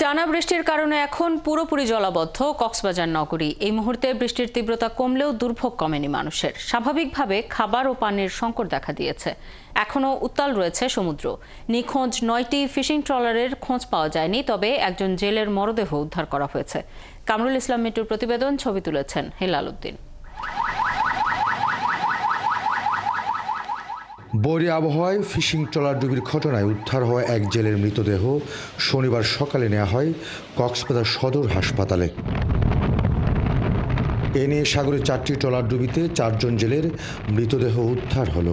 টানা বৃষ্টির কারণে এখন পুরোপুরি জলাবদ্ধ কক্সবাজার নগরী। এই মুহূর্তে বৃষ্টির তীব্রতা কমলেও দুর্ভোগ কমেনি মানুষের। স্বাভাবিকভাবে খাবার ও পানির সংকট দেখা দিয়েছে। এখনও উত্তাল রয়েছে সমুদ্র। নিখোঁজ 9টি ফিশিং ট্রলারের খোঁজ পাওয়া যায়নি, তবে একজন জেলের মরদেহ উদ্ধার করা হয়েছে। কামরুল ইসলাম মিটুর প্রতিবেদন, ছবি তুলেছেন হেলাল উদ্দিন। বৈরী আবহাওয়ায় ফিশিং ট্রলার ডুবির ঘটনায় উদ্ধার হওয়া এক জেলের মৃতদেহ শনিবার সকালে নেওয়া হয় কক্সবাজার সদর হাসপাতালে। এ নিয়ে সাগরে 4টি ট্রলার ডুবিতে 4 জন জেলের মৃতদেহ উদ্ধার হলো।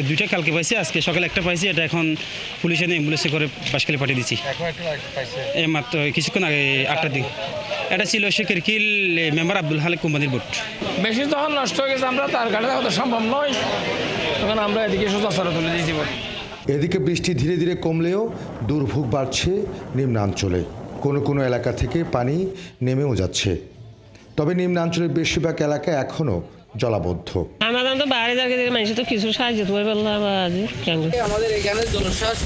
দুইটা কালকে পাইছি, আজকে সকালে একটা পাইছি। এটা এখন পুলিশ এনে অ্যাম্বুলেন্সে করে বাসখালী পাঠিয়ে দিচ্ছি। এই মাত্র কিছুক্ষণ আগে 8টার দিকে। এটা ছিল শেখেরকিল মেম্বার আব্দুল হালিক কোম্পানির বোট। বেশি তখন নষ্ট হয়ে গেছে, আমরা তার গাড়ি দেওয়া সম্ভব নয়, তখন আমরা এদিকে সোজা সরা তুলে দিয়েছি। এদিকে বৃষ্টি ধীরে ধীরে কমলেও দুর্ভোগ বাড়ছে নিম্নাঞ্চলে। কোনো কোনো এলাকা থেকে পানি নেমেও যাচ্ছে, তবে নিম্নাঞ্চলের বেশিরভাগ এলাকা এখনও জলাবদ্ধ। আমাদের তো বাইরে যাকে মানুষ তো কিছু সাহায্য আমাদের এখানে জলশ্বাস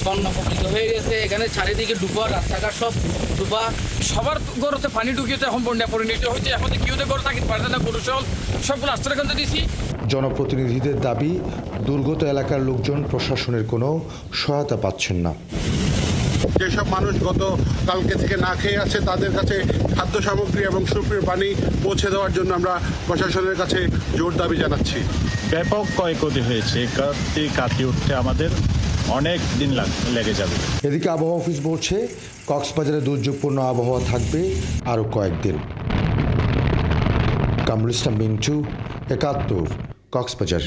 বন্যা প্রকৃত হয়ে গেছে। এখানে চারিদিকে ডুবা, রাস্তাঘাট সব ডুবা। সবার গরুতে পানি ঢুকিয়ে এখন বন্যা পরিণত হয়েছে। এখন কেউ গরু থাকিতে পারছে না, গরু সবগুলো রাস্তার এখান দিয়েছি। জনপ্রতিনিধিদের দাবি, দুর্গত এলাকার লোকজন প্রশাসনের কোনো সহায়তা পাচ্ছেন না। যেসব মানুষ গত কালকে থেকে না খেয়ে আছে, তাদের কাছে খাদ্য সামগ্রী এবং সুপেয় পানি পৌঁছে দেওয়ার জন্য আমরা প্রশাসনের কাছে জোর দাবি জানাচ্ছি। ব্যাপক ক্ষয়ক্ষতি হয়েছে, কাটিয়ে উঠতে আমাদের অনেক দিন লেগে যাবে। এদিকে আবহাওয়া অফিস বলছে কক্সবাজারে দুর্যোগপূর্ণ আবহাওয়া থাকবে আরও কয়েকদিন। কামরুল ইসলাম মিন্টু, 71, কক্সবাজার।